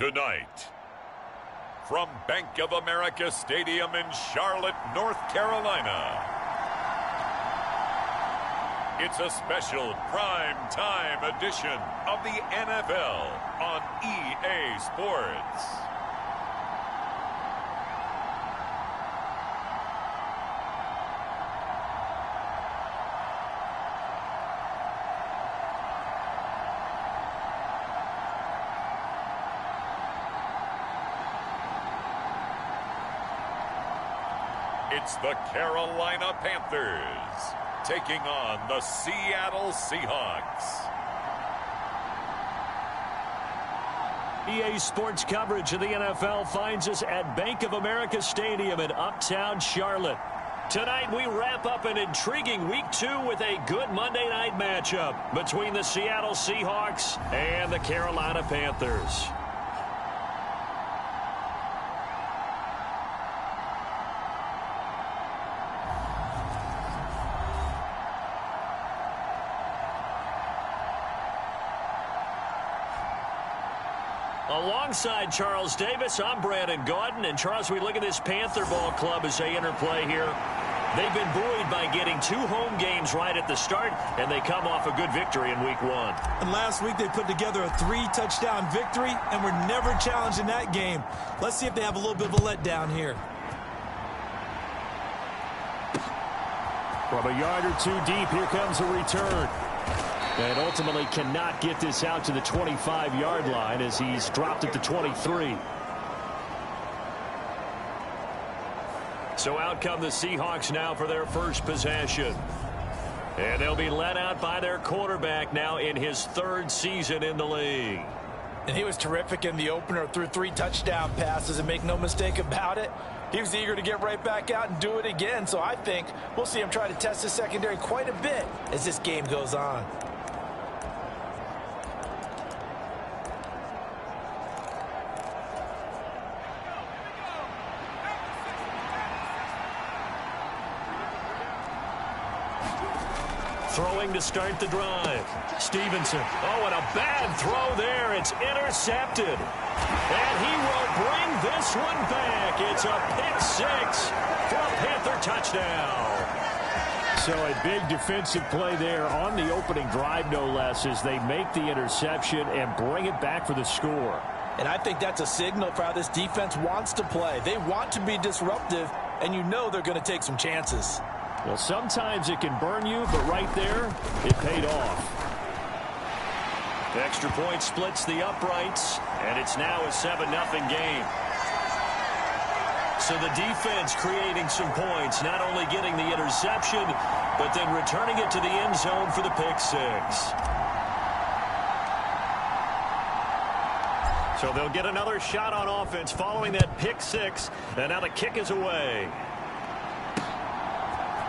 Tonight, from Bank of America Stadium in Charlotte, North Carolina, it's a special prime time edition of the NFL on EA Sports. It's the Carolina Panthers taking on the Seattle Seahawks. EA Sports coverage of the NFL finds us at Bank of America Stadium in Uptown Charlotte. Tonight we wrap up an intriguing Week 2 with a good Monday night matchup between the Seattle Seahawks and the Carolina Panthers. Alongside Charles Davis, I'm Brandon Gaudin. And Charles, we look at this Panther ball club as they interplay here. They've been buoyed by getting 2 home games right at the start, and they come off a good victory in Week 1. And last week they put together a 3-touchdown victory, and were never challenged in that game. Let's see if they have a little bit of a letdown here. From a yard or 2 deep, here comes a return. And ultimately cannot get this out to the 25-yard line as he's dropped at the 23. So out come the Seahawks now for their first possession. And they'll be led out by their quarterback now in his 3rd season in the league. And he was terrific in the opener, threw 3 touchdown passes, and make no mistake about it, he was eager to get right back out and do it again. So I think we'll see him try to test his secondary quite a bit as this game goes on. Throwing to start the drive. Stevenson. Oh, and a bad throw there. It's intercepted. And he will bring this one back. It's a pick-6 for a Panther touchdown. So a big defensive play there on the opening drive, no less, as they make the interception and bring it back for the score. And I think that's a signal for how this defense wants to play. They want to be disruptive, and you know they're going to take some chances. Well, sometimes it can burn you, but right there, it paid off. The extra point splits the uprights, and it's now a 7-0 game. So the defense creating some points, not only getting the interception, but then returning it to the end zone for the pick-6. So they'll get another shot on offense following that pick-6, and now the kick is away.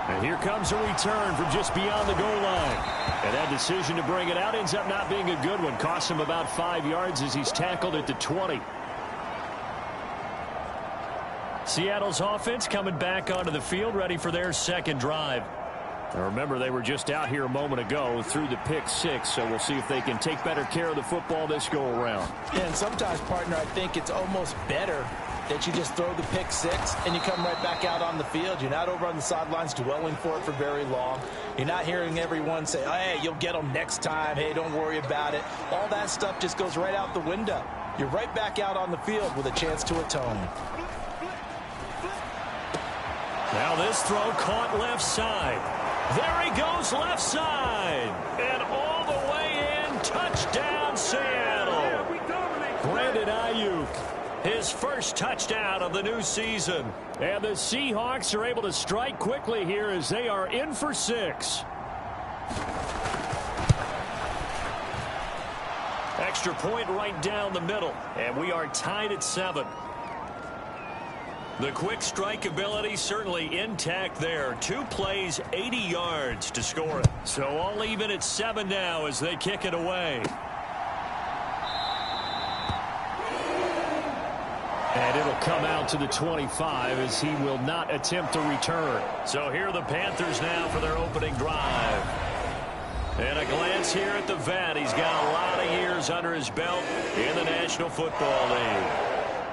And here comes a return from just beyond the goal line. And that decision to bring it out ends up not being a good one. Costs him about 5 yards as he's tackled at the 20. Seattle's offense coming back onto the field, ready for their second drive. Now remember, they were just out here a moment ago through the pick-6, so we'll see if they can take better care of the football this go-around. Yeah, and sometimes, partner, I think it's almost better that you just throw the pick-6 and you come right back out on the field. You're not over on the sidelines dwelling for it for very long. You're not hearing everyone say, hey, you'll get them next time. Hey, don't worry about it. All that stuff just goes right out the window. You're right back out on the field with a chance to atone. Now this throw caught left side. There he goes left side. And all the way in, touchdown Seattle. Brandon Ayuk. His first touchdown of the new season. And the Seahawks are able to strike quickly here as they are in for 6. Extra point right down the middle. And we are tied at 7. The quick strike ability certainly intact there. 2 plays, 80 yards to score it. So all even at 7 now as they kick it away. And it'll come out to the 25 as he will not attempt to return. So here are the Panthers now for their opening drive. And a glance here at the vet. He's got a lot of years under his belt in the National Football League.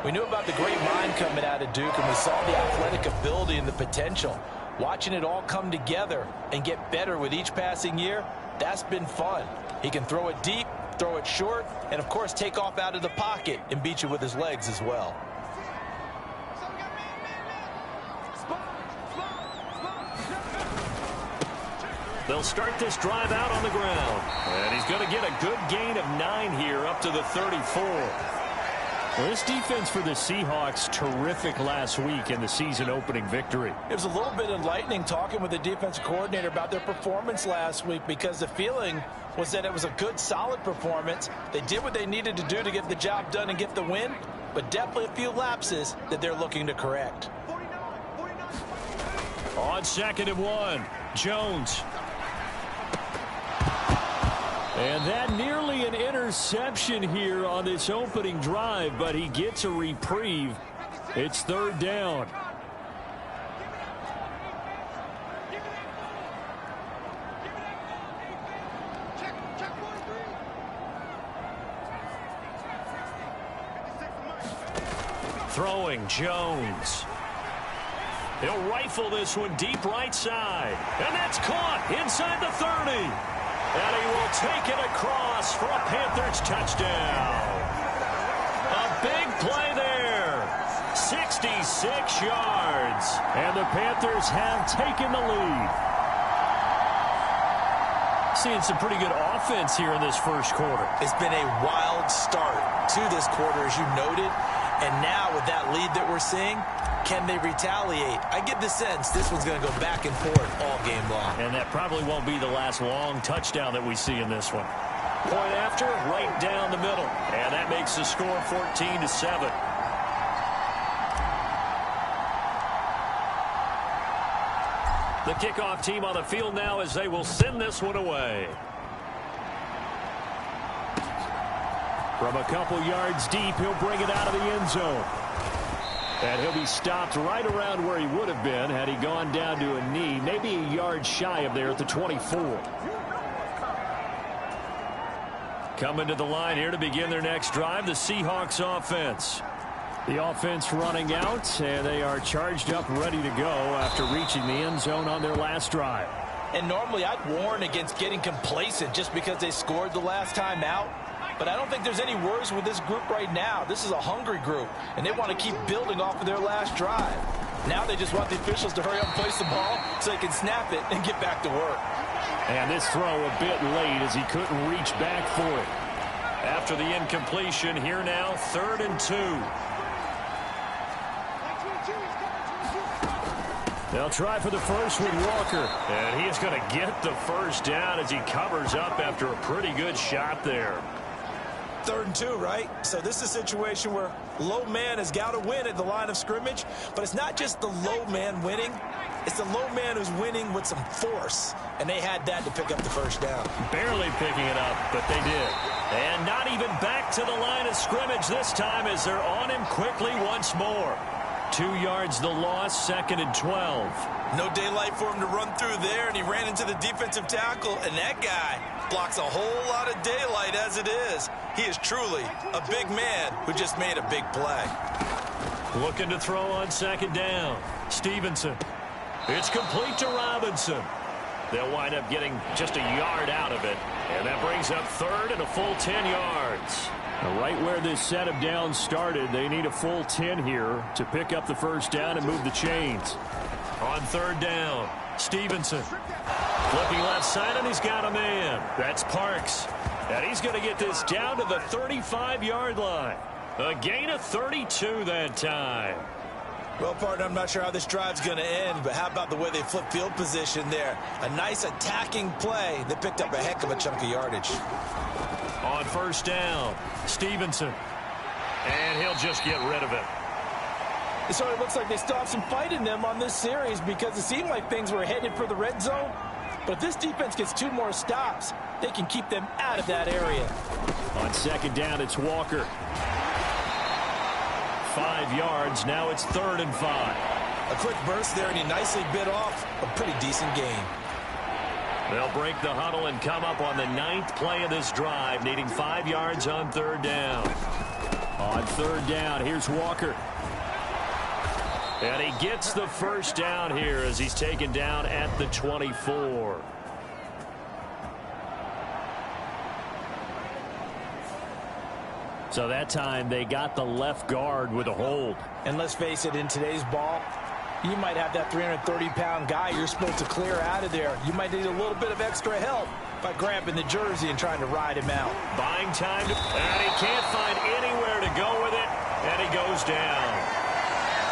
We knew about the great mind coming out of Duke, and we saw the athletic ability and the potential. Watching it all come together and get better with each passing year, that's been fun. He can throw it deep, throw it short, and, of course, take off out of the pocket and beat you with his legs as well. They'll start this drive out on the ground. And he's going to get a good gain of 9 here up to the 34. Well, this defense for the Seahawks, terrific last week in the season-opening victory. It was a little bit enlightening talking with the defensive coordinator about their performance last week, because the feeling was that it was a good, solid performance. They did what they needed to do to get the job done and get the win, but definitely a few lapses that they're looking to correct. On 2nd and 1, Jones. And that nearly an interception here on this opening drive, but he gets a reprieve. It's 3rd down. Throwing, Jones. He'll rifle this one deep right side. And that's caught inside the 30. And he will take it across for a Panthers touchdown. A big play there. 66 yards. And the Panthers have taken the lead. Seeing some pretty good offense here in this first quarter. It's been a wild start to this quarter, as you noted. And now with that lead that we're seeing, can they retaliate? I get the sense this one's going to go back and forth all game long. And that probably won't be the last long touchdown that we see in this one. Point after, right down the middle. And that makes the score 14-7. The kickoff team on the field now as they will send this one away. From a couple yards deep, he'll bring it out of the end zone. And he'll be stopped right around where he would have been had he gone down to a knee, maybe a yard shy of there at the 24. Coming to the line here to begin their next drive, the Seahawks offense. The offense running out, and they are charged up, ready to go after reaching the end zone on their last drive. And normally I'd warn against getting complacent just because they scored the last time out. But I don't think there's any worries with this group right now. This is a hungry group, and they want to keep building off of their last drive. Now they just want the officials to hurry up and place the ball so they can snap it and get back to work. And this throw a bit late as he couldn't reach back for it. After the incompletion, here now, 3rd and 2. They'll try for the first with Walker. And he is going to get the first down as he covers up after a pretty good shot there. 3rd and 2, right? So this is a situation where low man has got to win at the line of scrimmage, but it's not just the low man winning. It's the low man who's winning with some force, and they had that to pick up the first down. Barely picking it up, but they did. And not even back to the line of scrimmage this time as they're on him quickly once more. 2 yards the loss, 2nd and 12. No daylight for him to run through there, and he ran into the defensive tackle, and that guy blocks a whole lot of daylight as it is. He is truly a big man who just made a big play. Looking to throw on 2nd down. Stevenson. It's complete to Robinson. They'll wind up getting just a yard out of it, and that brings up 3rd and a full 10 yards. Right where this set of downs started, they need a full 10 here to pick up the first down and move the chains. On 3rd down, Stevenson. Flipping left side, and he's got a man. That's Parks. And he's going to get this down to the 35-yard line. A gain of 32 that time. Well, partner, I'm not sure how this drive's going to end, but how about the way they flip field position there? A nice attacking play. They picked up a heck of a chunk of yardage. On 1st down, Stevenson. And he'll just get rid of it. It sort of looks like they still have some fight in them on this series because it seemed like things were headed for the red zone. But if this defense gets 2 more stops, they can keep them out of that area. On 2nd down, it's Walker. 5 yards. Now it's 3rd and 5. A quick burst there, and he nicely bit off a pretty decent gain. They'll break the huddle and come up on the 9th play of this drive, needing 5 yards on 3rd down. On 3rd down, here's Walker. And he gets the first down here as he's taken down at the 24. So that time they got the left guard with a hold. And let's face it, in today's ball, you might have that 330-pound guy you're supposed to clear out of there. You might need a little bit of extra help by grabbing the jersey and trying to ride him out. Buying time, and he can't find anywhere to go with it, and he goes down.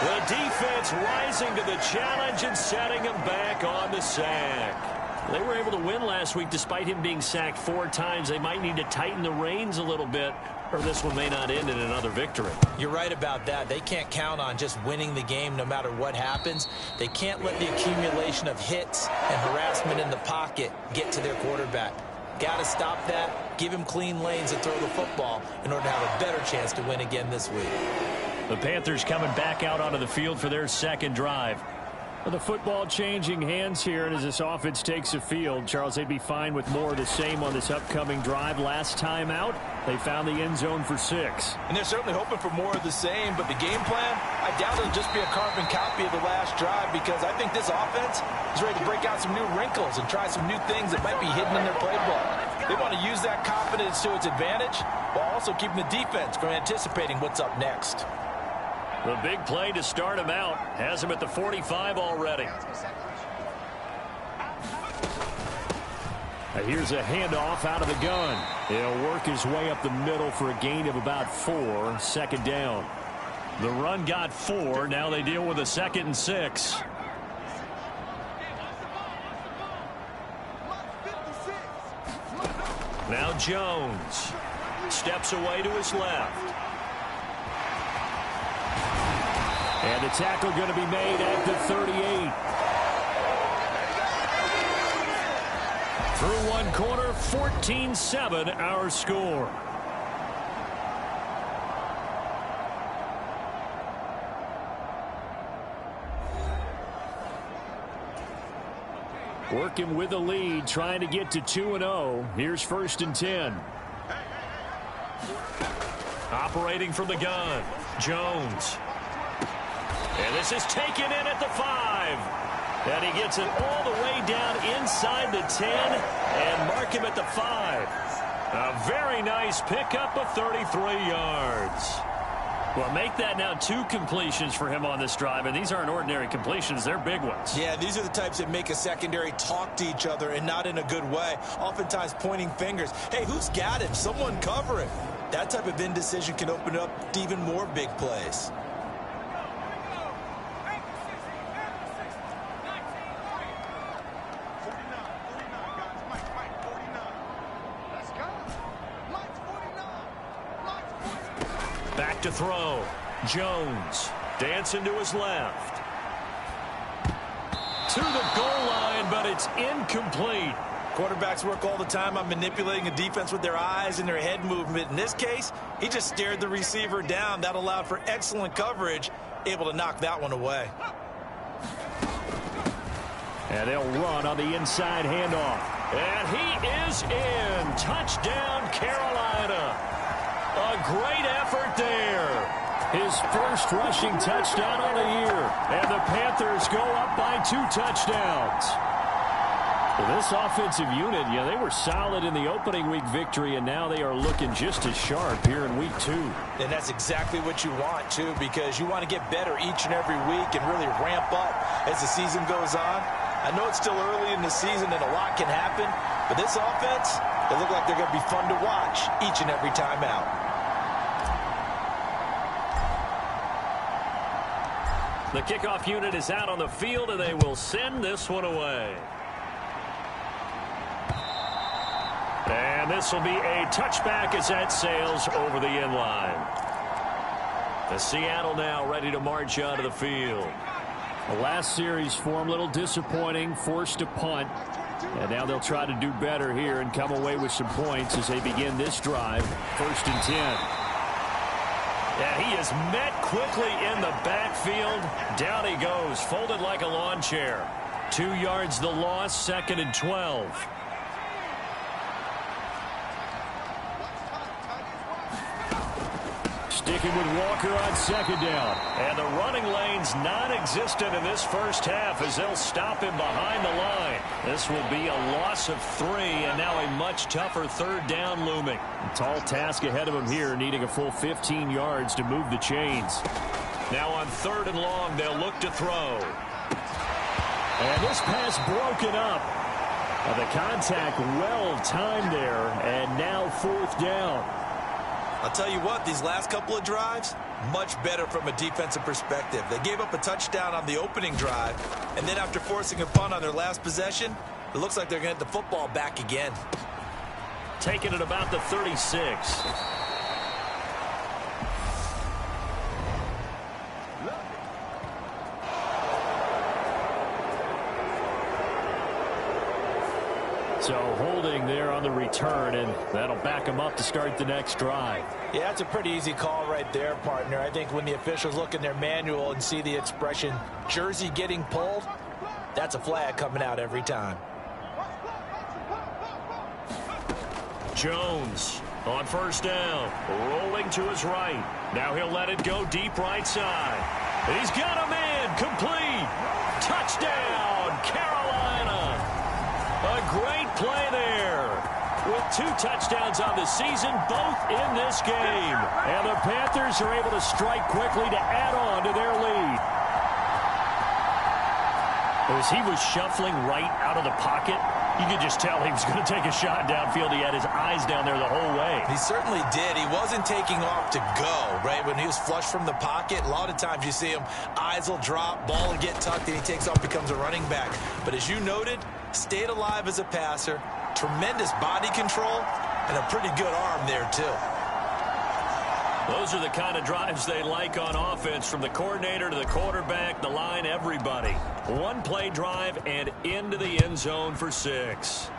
The defense rising to the challenge and setting him back on the sack. They were able to win last week despite him being sacked 4 times. They might need to tighten the reins a little bit, or this one may not end in another victory. You're right about that. They can't count on just winning the game no matter what happens. They can't let the accumulation of hits and harassment in the pocket get to their quarterback. Got to stop that, give him clean lanes and throw the football in order to have a better chance to win again this week. The Panthers coming back out onto the field for their 2nd drive. Well, the football changing hands here, and as this offense takes the field, Charles, they'd be fine with more of the same on this upcoming drive. Last time out, they found the end zone for 6. And they're certainly hoping for more of the same, but the game plan, I doubt it'll just be a carbon copy of the last drive, because I think this offense is ready to break out some new wrinkles and try some new things that might be hidden in their playbook. They want to use that confidence to its advantage while also keeping the defense from anticipating what's up next. The big play to start him out has him at the 45 already. Here's a handoff out of the gun. He'll work his way up the middle for a gain of about 4. 2nd down. The run got 4. Now they deal with a 2nd and 6. Now Jones steps away to his left. And the tackle going to be made at the 38. Through one quarter, 14-7 our score. Working with the lead, trying to get to 2-0. Here's 1st and 10. Operating from the gun, Jones. And this is taken in at the 5. And he gets it all the way down inside the 10 and mark him at the 5. A very nice pickup of 33 yards. Well, make that now 2 completions for him on this drive, and these aren't ordinary completions. They're big ones. Yeah, these are the types that make a secondary talk to each other and not in a good way. Oftentimes pointing fingers. Hey, who's got him? Someone cover him. That type of indecision can open up to even more big plays. Back to throw. Jones dancing to his left. To the goal line, but it's incomplete. Quarterbacks work all the time on manipulating a defense with their eyes and their head movement. In this case, he just stared the receiver down. That allowed for excellent coverage, able to knock that one away. And they'll run on the inside handoff. And he is in. Touchdown, Carolina. A great effort there. His first rushing touchdown on the year. And the Panthers go up by 2 touchdowns. Well, this offensive unit, yeah, they were solid in the opening week victory, and now they are looking just as sharp here in week 2. And that's exactly what you want, too, because you want to get better each and every week and really ramp up as the season goes on. I know it's still early in the season and a lot can happen, but this offense, they look like they're going to be fun to watch each and every time out. The kickoff unit is out on the field, and they will send this one away. And this will be a touchback as that sails over the end line. The Seattle now ready to march onto the field. The last series for them, a little disappointing, forced a punt. And now they'll try to do better here and come away with some points as they begin this drive. 1st and 10. Yeah, he is met quickly in the backfield. Down he goes, folded like a lawn chair. 2 yards the loss, 2nd and 12. kicking with Walker on second down. And the running lane's non-existent in this first half as they'll stop him behind the line. This will be a loss of 3, and now a much tougher third down looming. A tall task ahead of him here, needing a full 15 yards to move the chains. Now on 3rd and long, they'll look to throw. And this pass broken up. The contact well timed there, and now 4th down. I'll tell you what, these last couple of drives, much better from a defensive perspective. They gave up a touchdown on the opening drive, and then after forcing a punt on their last possession, it looks like they're going to get the football back again. Taking it about the 36. So holding there on the return, and that'll back them up to start the next drive. Yeah, that's a pretty easy call right there, partner. I think when the officials look in their manual and see the expression jersey getting pulled, that's a flag coming out every time. Jones on 1st down, rolling to his right. Now he'll let it go deep right side. He's got a man, complete. Touchdown, Carolina. A great play there. With 2 touchdowns on the season, both in this game. And the Panthers are able to strike quickly to add on to their lead. As he was shuffling right out of the pocket, you could just tell he was going to take a shot downfield. He had his eyes down there the whole way. He certainly did. He wasn't taking off to go, right? When he was flushed from the pocket, a lot of times you see him, eyes will drop, ball will get tucked, and he takes off, becomes a running back. But as you noted, stayed alive as a passer, tremendous body control, and a pretty good arm there, too. Those are the kind of drives they like on offense, from the coordinator to the quarterback, the line, everybody. 1-play drive and into the end zone for 6.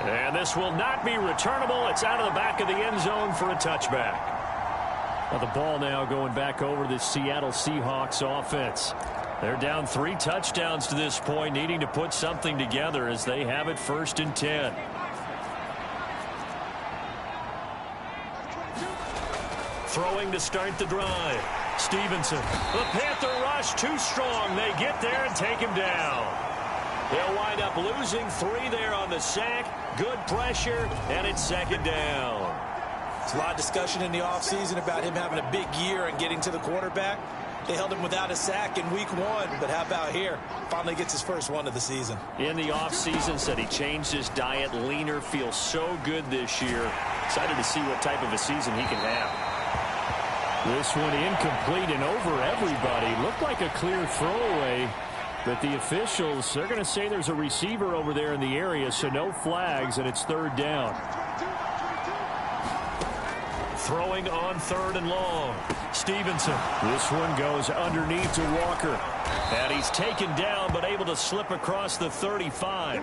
And this will not be returnable. It's out of the back of the end zone for a touchback. Well, the ball now going back over to the Seattle Seahawks offense. They're down 3 touchdowns to this point, needing to put something together as they have it 1st and 10. Throwing to start the drive. Stevenson. The Panther rush too strong. They get there and take him down. They'll wind up losing 3 there on the sack. Good pressure, and it's 2nd down. There's a lot of discussion in the offseason about him having a big year and getting to the quarterback. They held him without a sack in week 1, but how about here? Finally gets his first one of the season. In the offseason, said he changed his diet, leaner, feels so good this year. Excited to see what type of a season he can have. This one incomplete and over everybody. Looked like a clear throwaway, but the officials, they're going to say there's a receiver over there in the area, so no flags, and it's 3rd down. Throwing on 3rd and long. Stevenson. This one goes underneath to Walker. And he's taken down, but able to slip across the 35.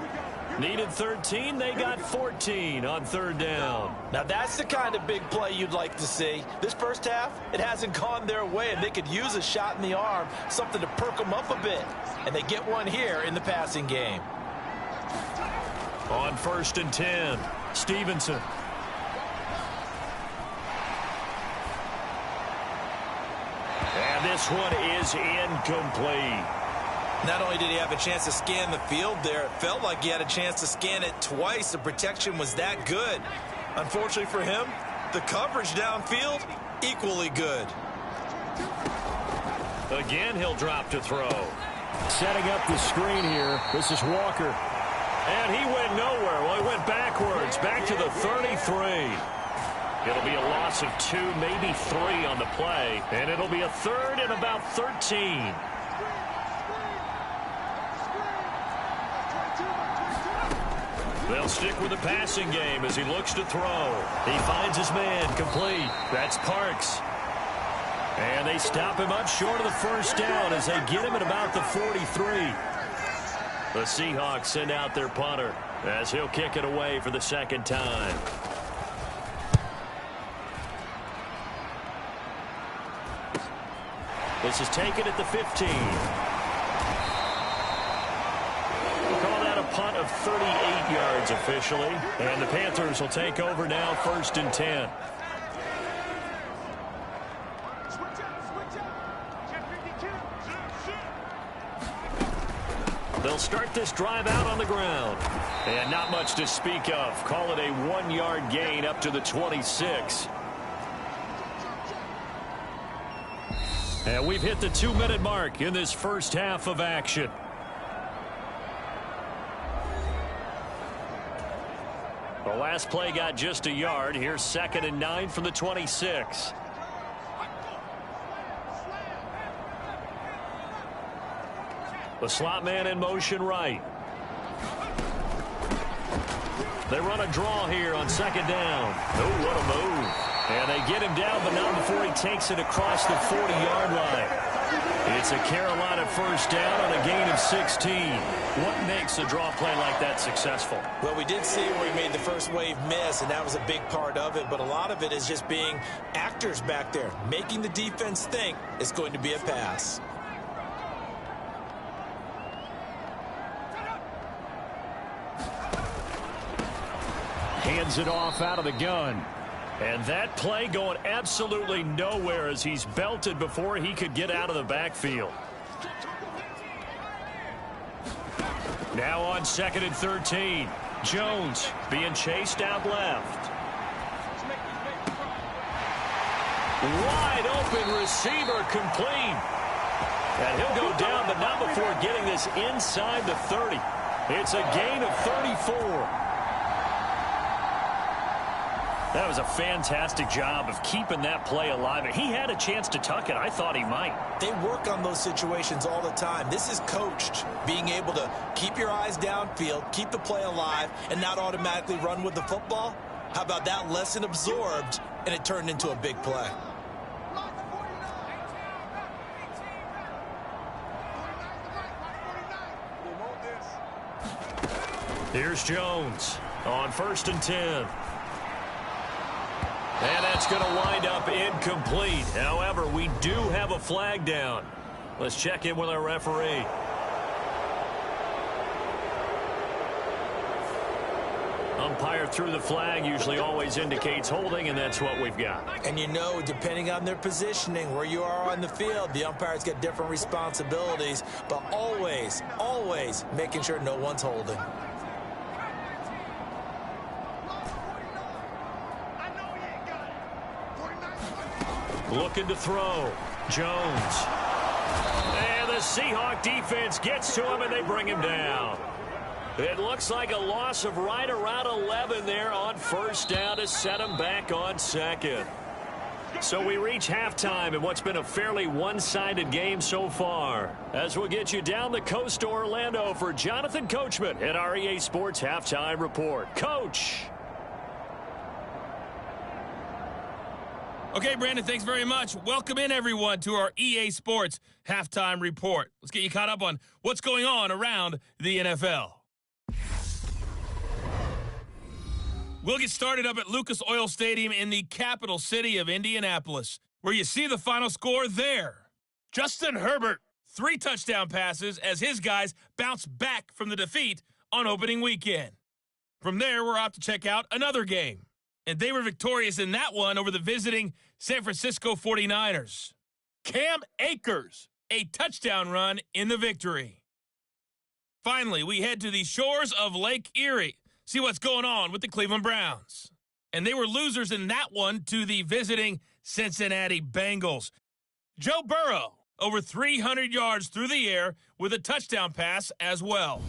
Needed 13, they got 14 on 3rd down. Now that's the kind of big play you'd like to see. This first half, it hasn't gone their way, and they could use a shot in the arm, something to perk them up a bit. And they get one here in the passing game. On 1st and 10, Stevenson. And this one is incomplete. Not only did he have a chance to scan the field there, it felt like he had a chance to scan it twice. The protection was that good. Unfortunately for him, the coverage downfield, equally good. Again, he'll drop to throw. Setting up the screen here. This is Walker. And he went nowhere. Well, he went backwards, back to the 33. It'll be a loss of 2, maybe 3 on the play. And it'll be a 3rd and about 13. They'll stick with the passing game as he looks to throw. He finds his man, complete. That's Parks. And they stop him up short of the 1st down as they get him at about the 43. The Seahawks send out their punter as he'll kick it away for the 2nd time. This is taken at the 15. We'll call that a punt of 38 yards. downs officially. And the Panthers will take over now, 1st and 10. They'll start this drive out on the ground. And not much to speak of. Call it a 1-yard gain up to the 26. And we've hit the 2-minute mark in this first half of action. The last play got just a yard. Here's 2nd and 9 from the 26. The slot man in motion right. They run a draw here on 2nd down. Oh, what a move. And they get him down, but not before he takes it across the 40-yard line. It's a Carolina first down on a gain of 16. What makes a draw play like that successful? Well, we did see where he made the first wave miss, and that was a big part of it. But a lot of it is just being actors back there, making the defense think it's going to be a pass. Hands it off out of the gun. And that play going absolutely nowhere as he's belted before he could get out of the backfield. Now on 2nd and 13. Jones being chased out left. Wide open receiver complete. And he'll go down, but not before getting this inside the 30. It's a gain of 34. That was a fantastic job of keeping that play alive. He had a chance to tuck it. I thought he might. They work on those situations all the time. This is coached, being able to keep your eyes downfield, keep the play alive, and not automatically run with the football. How about that lesson absorbed, and it turned into a big play? Here's Jones on 1st and 10. And that's going to wind up incomplete. However, we do have a flag down. Let's check in with our referee. Umpire threw the flag, usually always indicates holding, and that's what we've got. And you know, depending on their positioning, where you are on the field, the umpires get different responsibilities, but always, always making sure no one's holding. Looking to throw. Jones. And the Seahawk defense gets to him, and they bring him down. It looks like a loss of right around 11 there on 1st down to set him back on 2nd. So we reach halftime in what's been a fairly one-sided game so far. As we'll get you down the coast to Orlando for Jonathan Coachman at our EA Sports Halftime Report. Coach. Okay, Brandon, thanks very much. Welcome in, everyone, to our EA Sports Halftime Report. Let's get you caught up on what's going on around the NFL. We'll get started up at Lucas Oil Stadium in the capital city of Indianapolis, where you see the final score there. Justin Herbert, 3 touchdown passes as his guys bounce back from the defeat on opening weekend. From there, we're off to check out another game. And they were victorious in that one over the visiting San Francisco 49ers. Cam Akers, a touchdown run in the victory. Finally, we head to the shores of Lake Erie, see what's going on with the Cleveland Browns. And they were losers in that one to the visiting Cincinnati Bengals. Joe Burrow, over 300 yards through the air with a touchdown pass as well.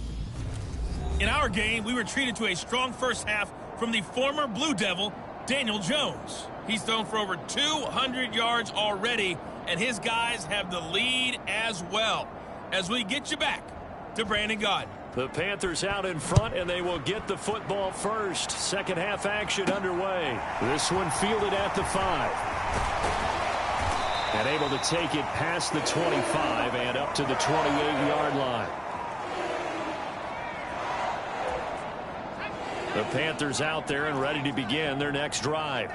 In our game, we were treated to a strong first half from the former Blue Devil, Daniel Jones. He's thrown for over 200 yards already, and his guys have the lead as well. As we get you back to Brandon Gaudin. The Panthers out in front, and they will get the football first. Second half action underway. This one fielded at the 5. And able to take it past the 25 and up to the 28-yard line. The Panthers out there and ready to begin their next drive.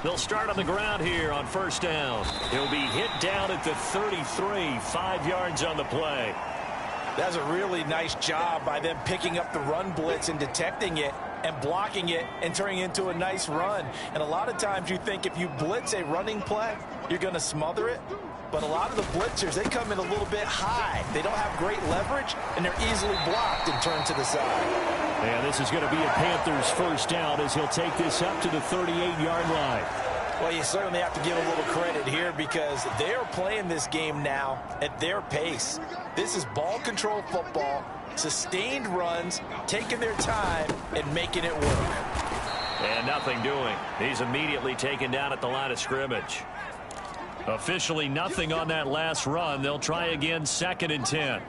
They'll start on the ground here on first down. He'll be hit down at the 33, 5 yards on the play. That's a really nice job by them picking up the run blitz and detecting it and blocking it and turning it into a nice run. And a lot of times you think if you blitz a running play, you're going to smother it. But a lot of the blitzers, they come in a little bit high. They don't have great leverage, and they're easily blocked and turned to the side. And this is going to be a Panthers first down as he'll take this up to the 38-yard line. Well, you certainly have to give a little credit here because they're playing this game now at their pace. This is ball control football, sustained runs, taking their time, and making it work. And nothing doing. He's immediately taken down at the line of scrimmage. Officially nothing on that last run. They'll try again, 2nd and 10.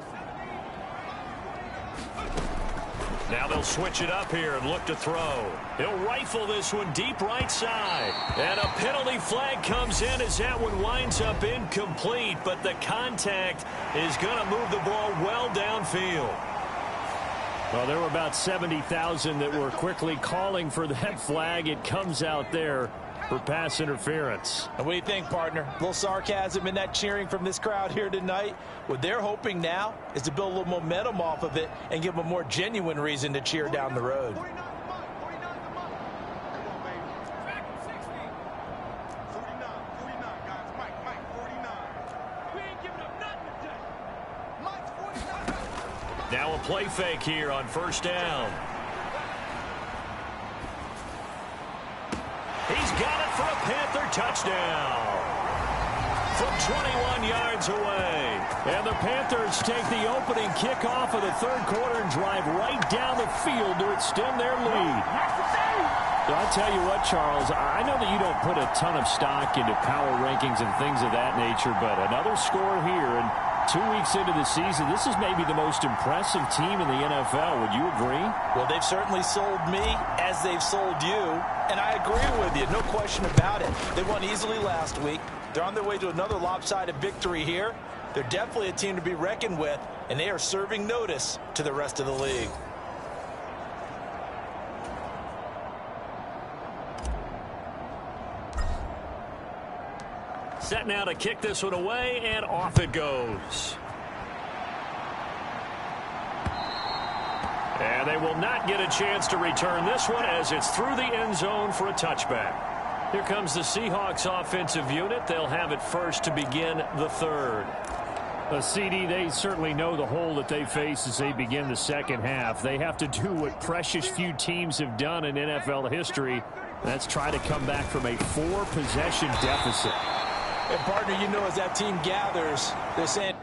Now they'll switch it up here and look to throw. He'll rifle this one deep right side. And a penalty flag comes in as that one winds up incomplete. But the contact is going to move the ball well downfield. Well, there were about 70,000 that were quickly calling for that flag. It comes out there for pass interference. And what do you think, partner? A little sarcasm in that cheering from this crowd here tonight. What they're hoping now is to build a little momentum off of it and give them a more genuine reason to cheer down the road. Now a play fake here on first down. He's got it for a Panther touchdown from 21 yards away. And the Panthers take the opening kickoff of the third quarter and drive right down the field to extend their lead. I'll tell you what, Charles, I know that you don't put a ton of stock into power rankings and things of that nature, but another score here, and 2 weeks into the season, this is maybe the most impressive team in the NFL. Would you agree? Well, they've certainly sold me as they've sold you, and I agree with you. No question about it. They won easily last week. They're on their way to another lopsided victory here. They're definitely a team to be reckoned with, and they are serving notice to the rest of the league. Set now to kick this one away, and off it goes. And they will not get a chance to return this one as it's through the end zone for a touchback. Here comes the Seahawks offensive unit. They'll have it first to begin the third. CD, they certainly know the hole that they face as they begin the second half. They have to do what precious few teams have done in NFL history. That's try to come back from a 4-possession deficit. And, partner, you know, as that team gathers, they're saying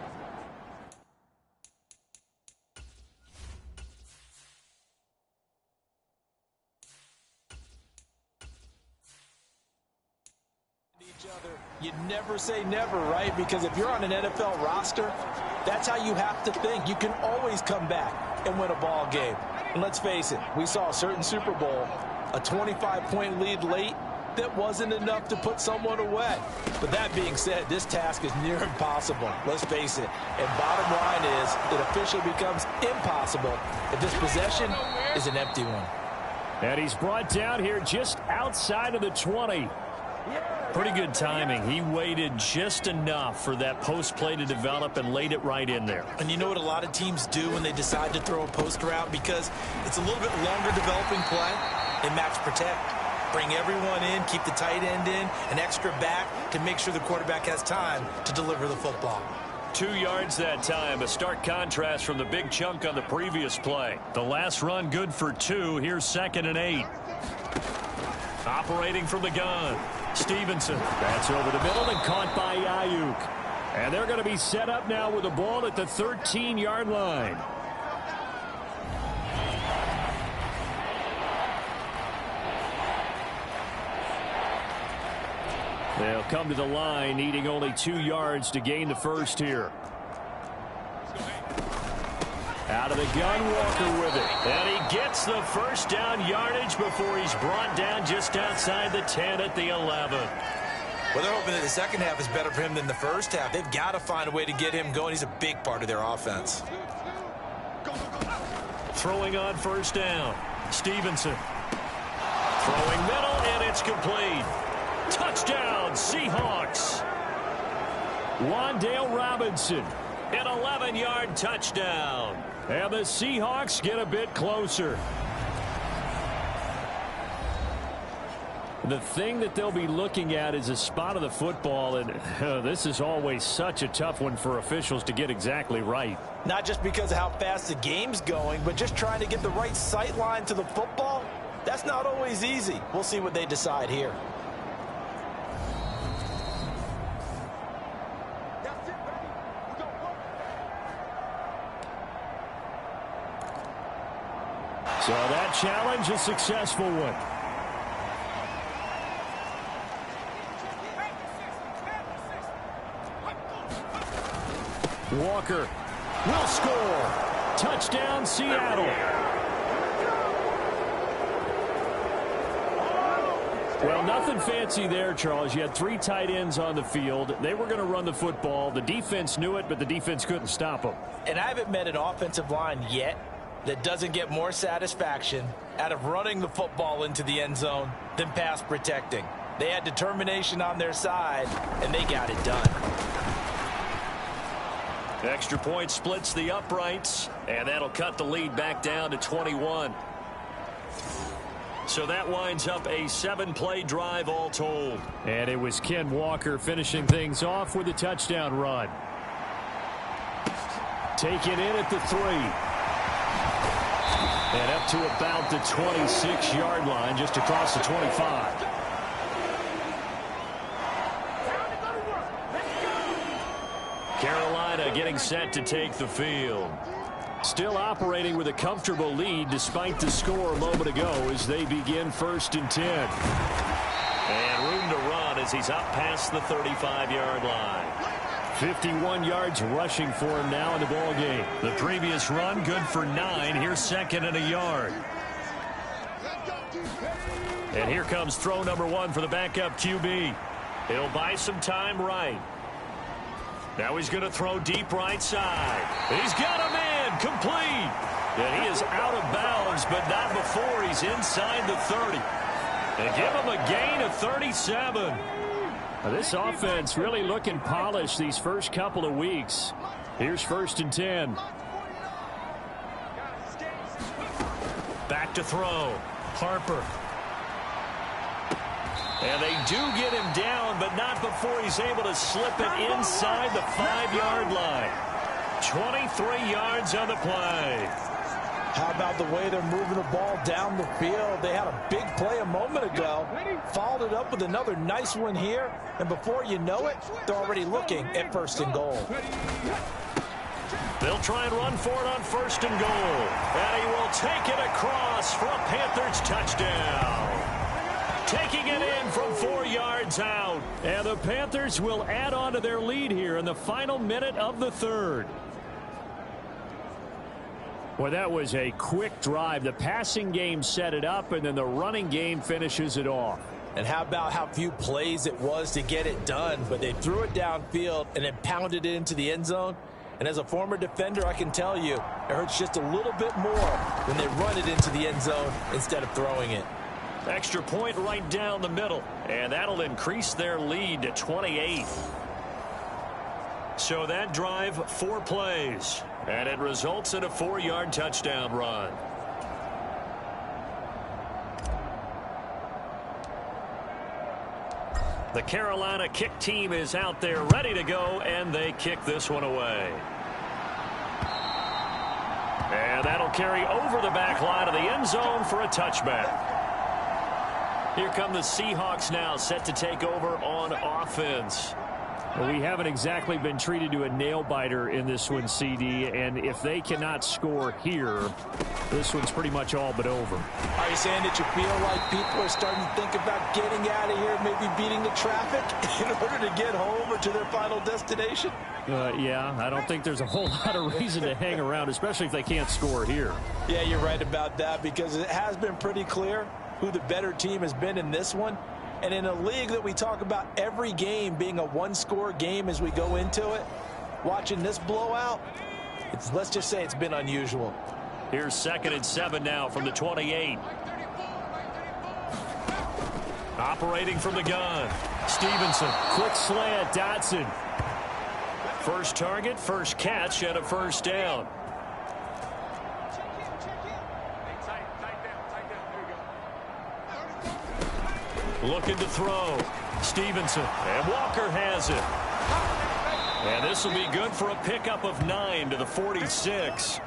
each other. You never say never, right? Because if you're on an NFL roster, that's how you have to think. You can always come back and win a ball game. And let's face it, we saw a certain Super Bowl, a 25-point lead late. That wasn't enough to put someone away. But that being said, this task is near impossible. Let's face it. And bottom line is, it officially becomes impossible if this possession is an empty one. And he's brought down here just outside of the 20. Pretty good timing. He waited just enough for that post play to develop and laid it right in there. And you know what a lot of teams do when they decide to throw a post route? Because it's a little bit longer developing play. They match protect. Bring everyone in, keep the tight end in, an extra back to make sure the quarterback has time to deliver the football. 2 yards that time, a stark contrast from the big chunk on the previous play. The last run good for 2. Here's 2nd and 8. Operating from the gun. Stevenson. That's over the middle and caught by Ayuk. And they're going to be set up now with the ball at the 13-yard line. They'll come to the line, needing only 2 yards to gain the first here. Out of the gun, Walker with it. And he gets the first down yardage before he's brought down just outside the 10 at the 11. Well, they're hoping that the second half is better for him than the first half. They've got to find a way to get him going. He's a big part of their offense. Throwing on first down. Stevenson. Throwing middle, and it's complete. Touchdown, Seahawks. Wan'Dale Robinson, an 11-yard touchdown. And the Seahawks get a bit closer. The thing that they'll be looking at is a spot of the football, and this is always such a tough one for officials to get exactly right. Not just because of how fast the game's going, but just trying to get the right sight line to the football. That's not always easy. We'll see what they decide here. So that challenge, a successful one. Walker will score. Touchdown, Seattle. Well, nothing fancy there, Charles. You had 3 tight ends on the field. They were going to run the football. The defense knew it, but the defense couldn't stop them. And I haven't met an offensive line yet that doesn't get more satisfaction out of running the football into the end zone than pass protecting. They had determination on their side, and they got it done. Extra point splits the uprights, and that'll cut the lead back down to 21. So that winds up a 7-play drive all told. And it was Ken Walker finishing things off with a touchdown run. Taken in at the 3. And up to about the 26-yard line, just across the 25. Carolina getting set to take the field. Still operating with a comfortable lead despite the score a moment ago as they begin 1st and 10. And room to run as he's up past the 35-yard line. 51 yards rushing for him now in the ball game. The previous run good for 9. Here's 2nd and a yard. And here comes throw number 1 for the backup QB. He'll buy some time right. Now he's going to throw deep right side. He's got a man complete. And he is out of bounds, but not before he's inside the 30. They give him a gain of 37. Now this offense really looking polished these first couple of weeks. Here's 1st and 10. Back to throw. Harper. And they do get him down, but not before he's able to slip it inside the 5-yard line. 23 yards on the play. How about the way they're moving the ball down the field? They had a big play a moment ago, followed it up with another nice one here, and before you know it, they're already looking at 1st and goal. They'll try and run for it on 1st and goal. And he will take it across for a Panthers touchdown. Taking it in from 4 yards out. And the Panthers will add on to their lead here in the final minute of the 3rd. Well, that was a quick drive. The passing game set it up, and then the running game finishes it off. And how about how few plays it was to get it done, but they threw it downfield and then pounded it into the end zone. And as a former defender, I can tell you, it hurts just a little bit more when they run it into the end zone instead of throwing it. Extra point right down the middle, and that'll increase their lead to 28. So that drive, 4 plays, and it results in a 4-yard touchdown run. The Carolina kick team is out there ready to go, and they kick this one away. And that'll carry over the back line of the end zone for a touchback. Here come the Seahawks now, set to take over on offense. Well, we haven't exactly been treated to a nail-biter in this one, CD, and if they cannot score here, this one's pretty much all but over. Are you saying that you feel like people are starting to think about getting out of here, maybe beating the traffic in order to get home or to their final destination? Yeah, I don't think there's a whole lot of reason to hang around, especially if they can't score here. Yeah, you're right about that, because it has been pretty clear who the better team has been in this one. And in a league that we talk about every game being a one-score game as we go into it, watching this blowout, let's just say it's been unusual. Here's 2nd and 7 now from the 28. Operating from the gun. Stevenson. Quick slant. Dotson. First target, first catch, and a first down. Looking to throw. Stevenson. And Walker has it. And this will be good for a pickup of 9 to the 46.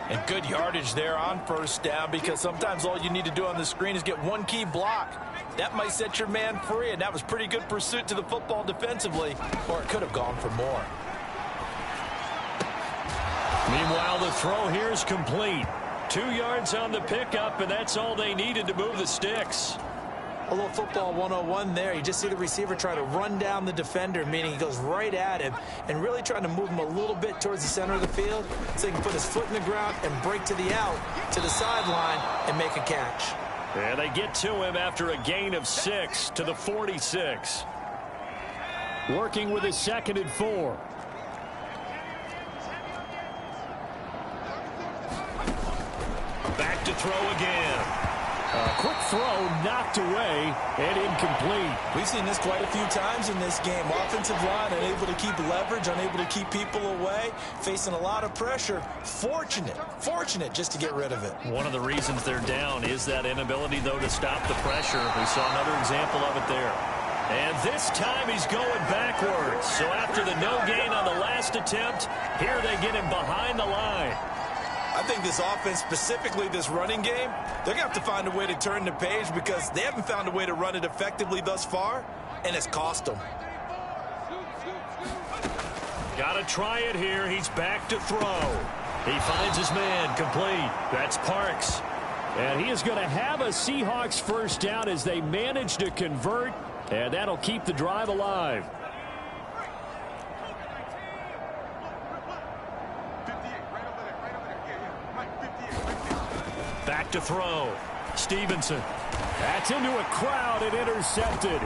And good yardage there on first down, because sometimes all you need to do on the screen is get one key block. That might set your man free, and that was pretty good pursuit to the football defensively, or it could have gone for more. Meanwhile, the throw here is complete. 2 yards on the pickup, and that's all they needed to move the sticks. A little football 101 there. You just see the receiver try to run down the defender, meaning he goes right at him and really trying to move him a little bit towards the center of the field so he can put his foot in the ground and break to the out, to the sideline, and make a catch. And they get to him after a gain of 6 to the 46. Working with his 2nd and 4. Back to throw again. A quick throw knocked away and incomplete. We've seen this quite a few times in this game. Offensive line unable to keep leverage, unable to keep people away, facing a lot of pressure. Fortunate just to get rid of it. One of the reasons they're down is that inability, though, to stop the pressure. We saw another example of it there. And this time he's going backwards. So after the no gain on the last attempt, here they get him behind the line. I think this offense, specifically this running game, they're going to have to find a way to turn the page because they haven't found a way to run it effectively thus far, and it's cost them. Got to try it here. He's back to throw. He finds his man complete. That's Parks. And he is going to have a Seahawks first down as they manage to convert, and that'll keep the drive alive. Back to throw. Stevenson. That's into a crowd and intercepted.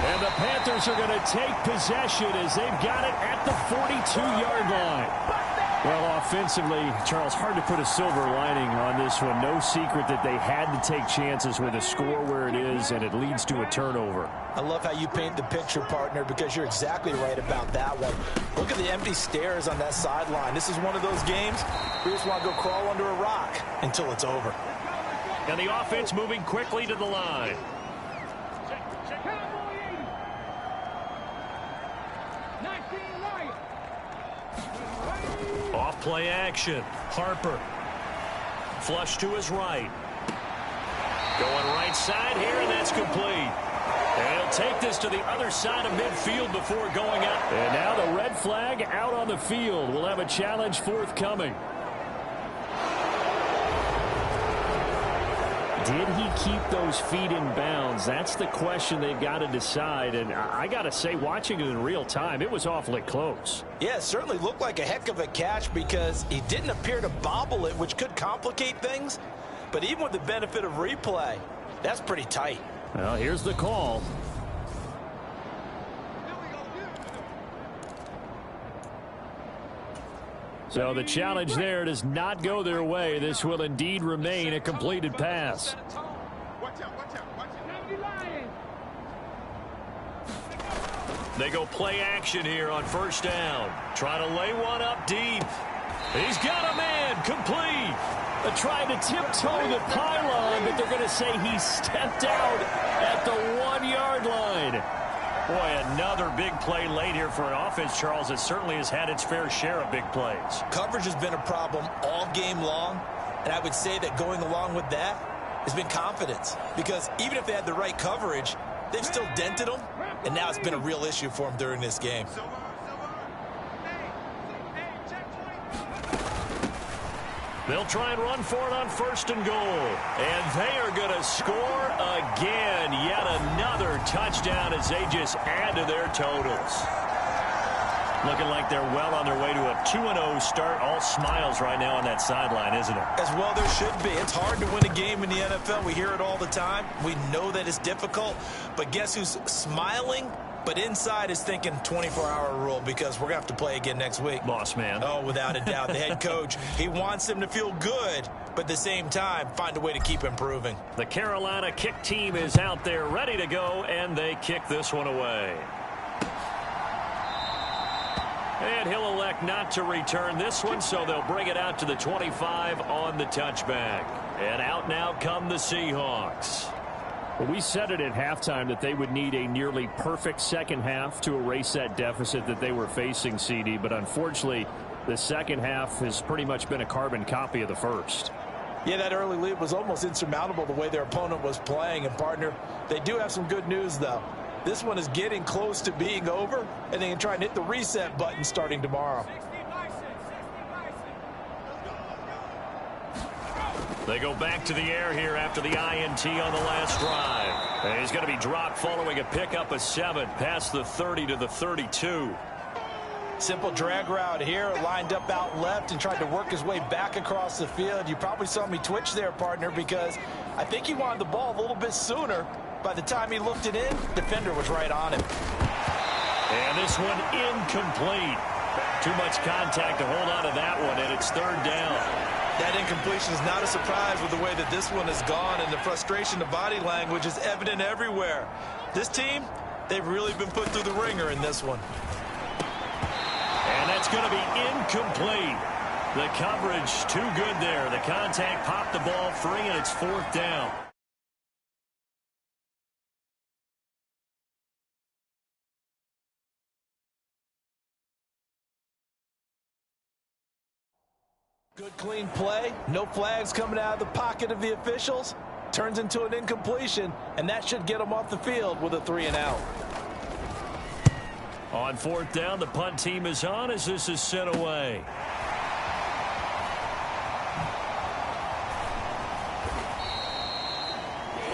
And the Panthers are going to take possession as they've got it at the 42-yard line. Well, offensively, Charles, hard to put a silver lining on this one. No secret that they had to take chances with a score where it is, and it leads to a turnover. I love how you paint the picture, partner, because you're exactly right about that one. Look at the empty stairs on that sideline. This is one of those games where you just want to go crawl under a rock until it's over. And the offense moving quickly to the line. Off play action. Harper. Flush to his right. Going right side here, and that's complete. And he'll take this to the other side of midfield before going up. And now the red flag out on the field. We'll have a challenge forthcoming. Did he keep those feet in bounds? That's the question they've got to decide. And I got to say, watching it in real time, it was awfully close. Yeah, it certainly looked like a heck of a catch because he didn't appear to bobble it, which could complicate things. But even with the benefit of replay, that's pretty tight. Well, here's the call. So the challenge there does not go their way. This will indeed remain a completed pass. They go play action here on first down. Try to lay one up deep. He's got a man complete. Trying to tiptoe the pylon, but they're going to say he stepped out at the 1-yard line. Boy, another big play late here for an offense, Charles, that certainly has had its fair share of big plays. Coverage has been a problem all game long, and I would say that going along with that has been confidence. Because even if they had the right coverage, they've still dented them, and now it's been a real issue for them during this game. They'll try and run for it on first and goal. And they are going to score again. Yet another touchdown as they just add to their totals. Looking like they're well on their way to a 2-0 start. All smiles right now on that sideline, isn't it? As well there should be. It's hard to win a game in the NFL. We hear it all the time. We know that it's difficult. But guess who's smiling But inside is thinking 24-hour rule because we're going to have to play again next week. Boss man. Oh, without a doubt. The head coach, he wants them to feel good, but at the same time, find a way to keep improving. The Carolina kick team is out there ready to go, and they kick this one away. And he'll elect not to return this one, so they'll bring it out to the 25 on the touchback. And out now come the Seahawks. Well, we said it at halftime that they would need a nearly perfect second half to erase that deficit that they were facing, CD. But unfortunately, the second half has pretty much been a carbon copy of the first. Yeah, that early lead was almost insurmountable the way their opponent was playing. And, partner, they do have some good news, though. This one is getting close to being over, and they can try and hit the reset button starting tomorrow. They go back to the air here after the INT on the last drive. And he's going to be dropped following a pickup of 7 past the 30 to the 32. Simple drag route here, lined up out left and tried to work his way back across the field. You probably saw me twitch there, partner, because I think he wanted the ball a little bit sooner. By the time he looked it in, defender was right on him. And this one incomplete. Too much contact to hold on to that one, and it's third down. That incompletion is not a surprise with the way that this one has gone, and the frustration, the body language is evident everywhere. This team, they've really been put through the ringer in this one. And that's going to be incomplete. The coverage too good there. The contact popped the ball free, and it's fourth down. Good clean play, no flags coming out of the pocket of the officials. Turns into an incompletion, and that should get them off the field with a 3-and-out. On fourth down, the punt team is on as this is sent away.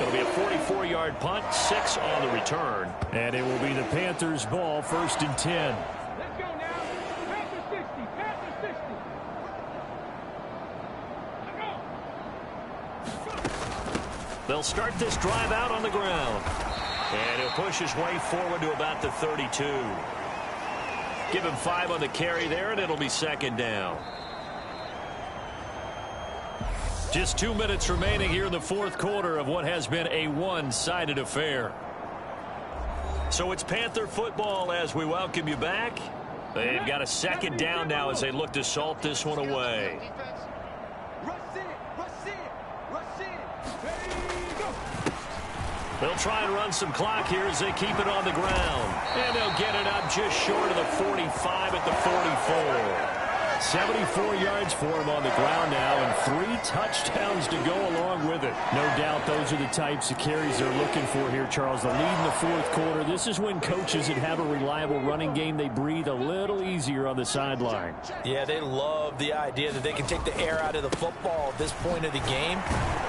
It'll be a 44-yard punt, 6 on the return. And it will be the Panthers' ball, 1st and 10. Let's go now. Panther 60. Panther 60. They'll start this drive out on the ground. And he'll push his way forward to about the 32. Give him 5 on the carry there, and it'll be second down. Just 2 minutes remaining here in the fourth quarter of what has been a one-sided affair. So it's Panther football as we welcome you back. They've got a second down now as they look to salt this one away. They'll try and run some clock here as they keep it on the ground. And they'll get it up just short of the 45 at the 44. 74 yards for him on the ground now, and 3 touchdowns to go along with it. No doubt those are the types of carries they're looking for here, Charles. The lead in the fourth quarter. This is when coaches that have a reliable running game, they breathe a little easier on the sideline. Yeah, they love the idea that they can take the air out of the football at this point of the game.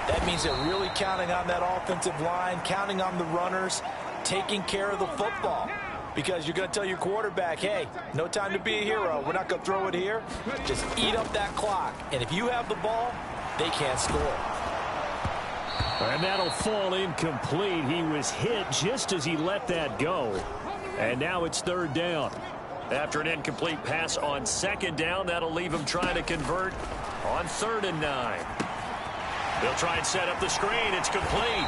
That means they're really counting on that offensive line, counting on the runners, taking care of the football. Because you're going to tell your quarterback, hey, no time to be a hero. We're not going to throw it here. Just eat up that clock. And if you have the ball, they can't score. And that'll fall incomplete. He was hit just as he let that go. And now it's third down. After an incomplete pass on second down, that'll leave him trying to convert on 3rd and 9. They'll try and set up the screen. It's complete.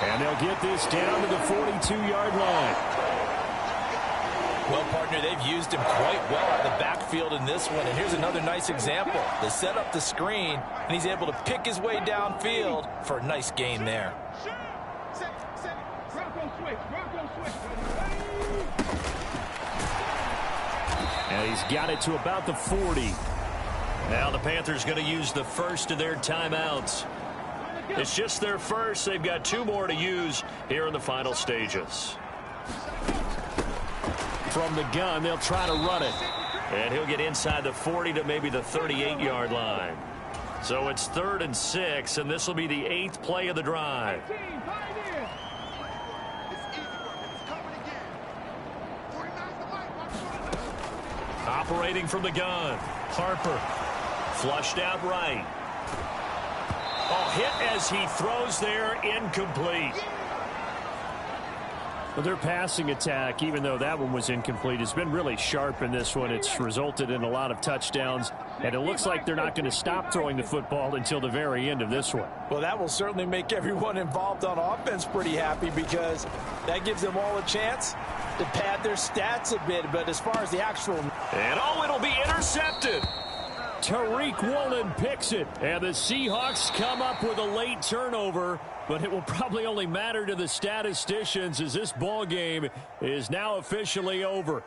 And they'll get this down to the 42-yard line. Well, partner, they've used him quite well out of the backfield in this one. And here's another nice example. They set up the screen, and he's able to pick his way downfield for a nice gain there. And he's got it to about the 40. Now the Panthers going to use the first of their timeouts. It's just their first. They've got 2 more to use here in the final stages. From the gun, they'll try to run it. And he'll get inside the 40 to maybe the 38-yard line. So it's 3rd and 6, and this will be the 8th play of the drive. Operating from the gun, Harper. Flushed out right. Oh, hit as he throws there, incomplete. Well, their passing attack, even though that one was incomplete, has been really sharp in this one. It's resulted in a lot of touchdowns, and it looks like they're not going to stop throwing the football until the very end of this one. Well, that will certainly make everyone involved on offense pretty happy because that gives them all a chance to pad their stats a bit. But as far as the actual... And it'll be intercepted. Tariq Woolen picks it, and the Seahawks come up with a late turnover, but it will probably only matter to the statisticians as this ball game is now officially over.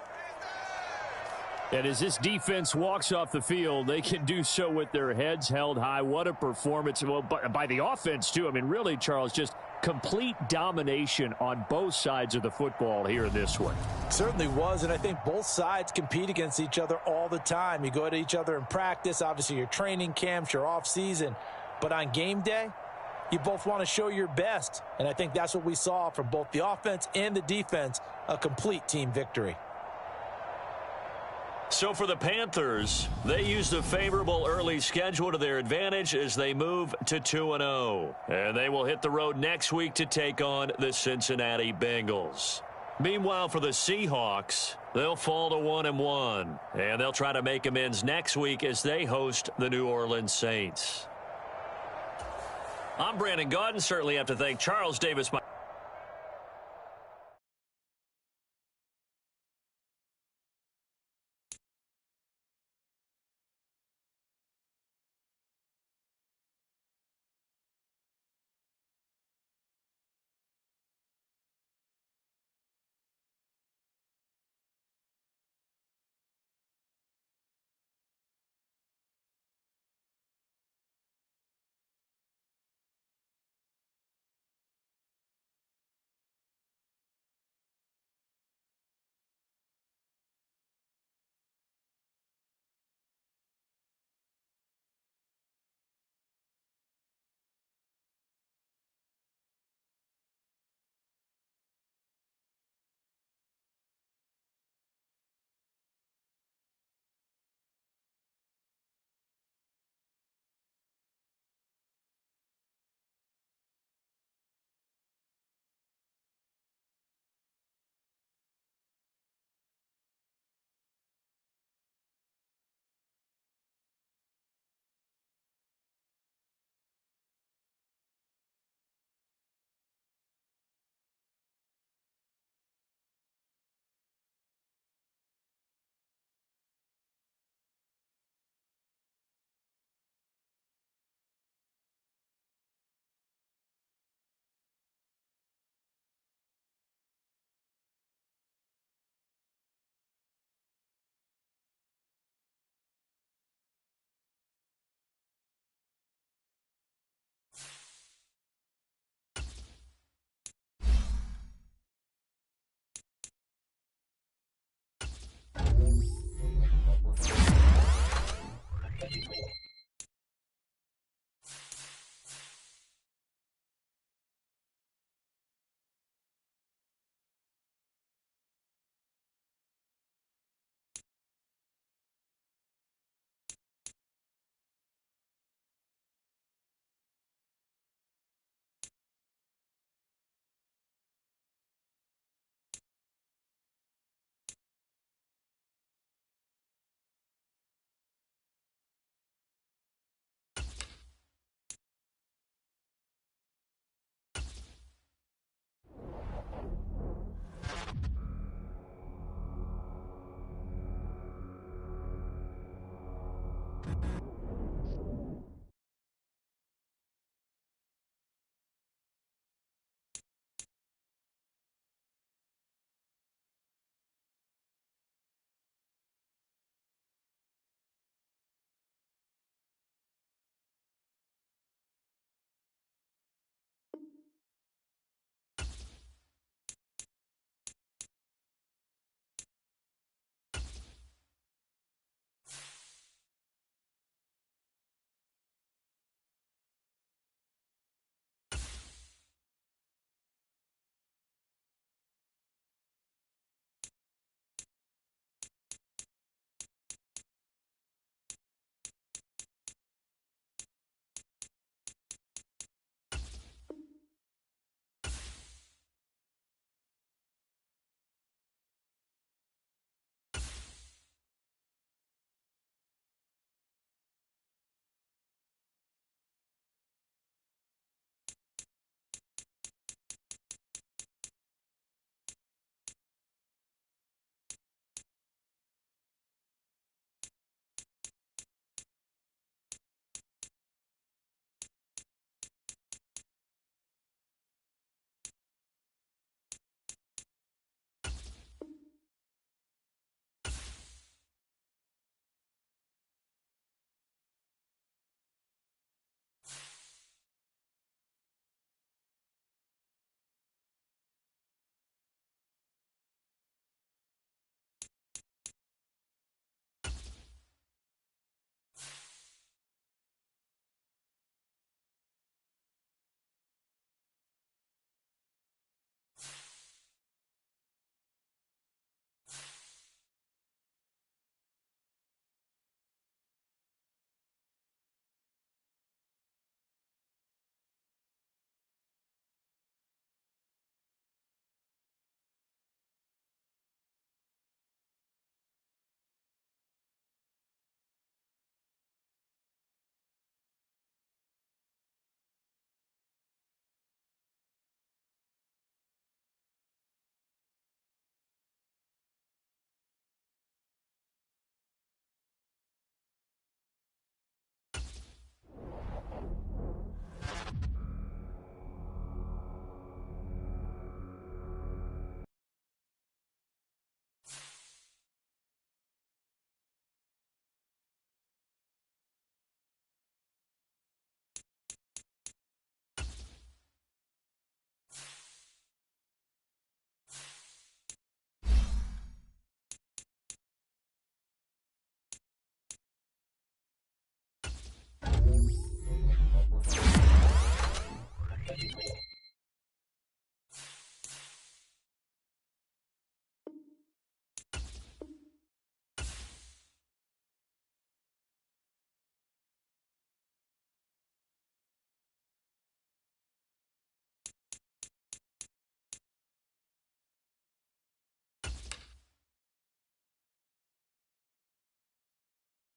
And as this defense walks off the field, they can do so with their heads held high. What a performance. Well, by the offense, too. I mean, really, Charles, just complete domination on both sides of the football here in this one. Certainly was, and I think both sides compete against each other all the time. You go at each other in practice, obviously your training camps, your off-season. But on game day, you both want to show your best. And I think that's what we saw from both the offense and the defense, a complete team victory. So for the Panthers, they used a favorable early schedule to their advantage as they move to 2-0. And they will hit the road next week to take on the Cincinnati Bengals. Meanwhile, for the Seahawks, they'll fall to 1-1. And they'll try to make amends next week as they host the New Orleans Saints. I'm Brandon Gaudin. Certainly have to thank Charles Davis.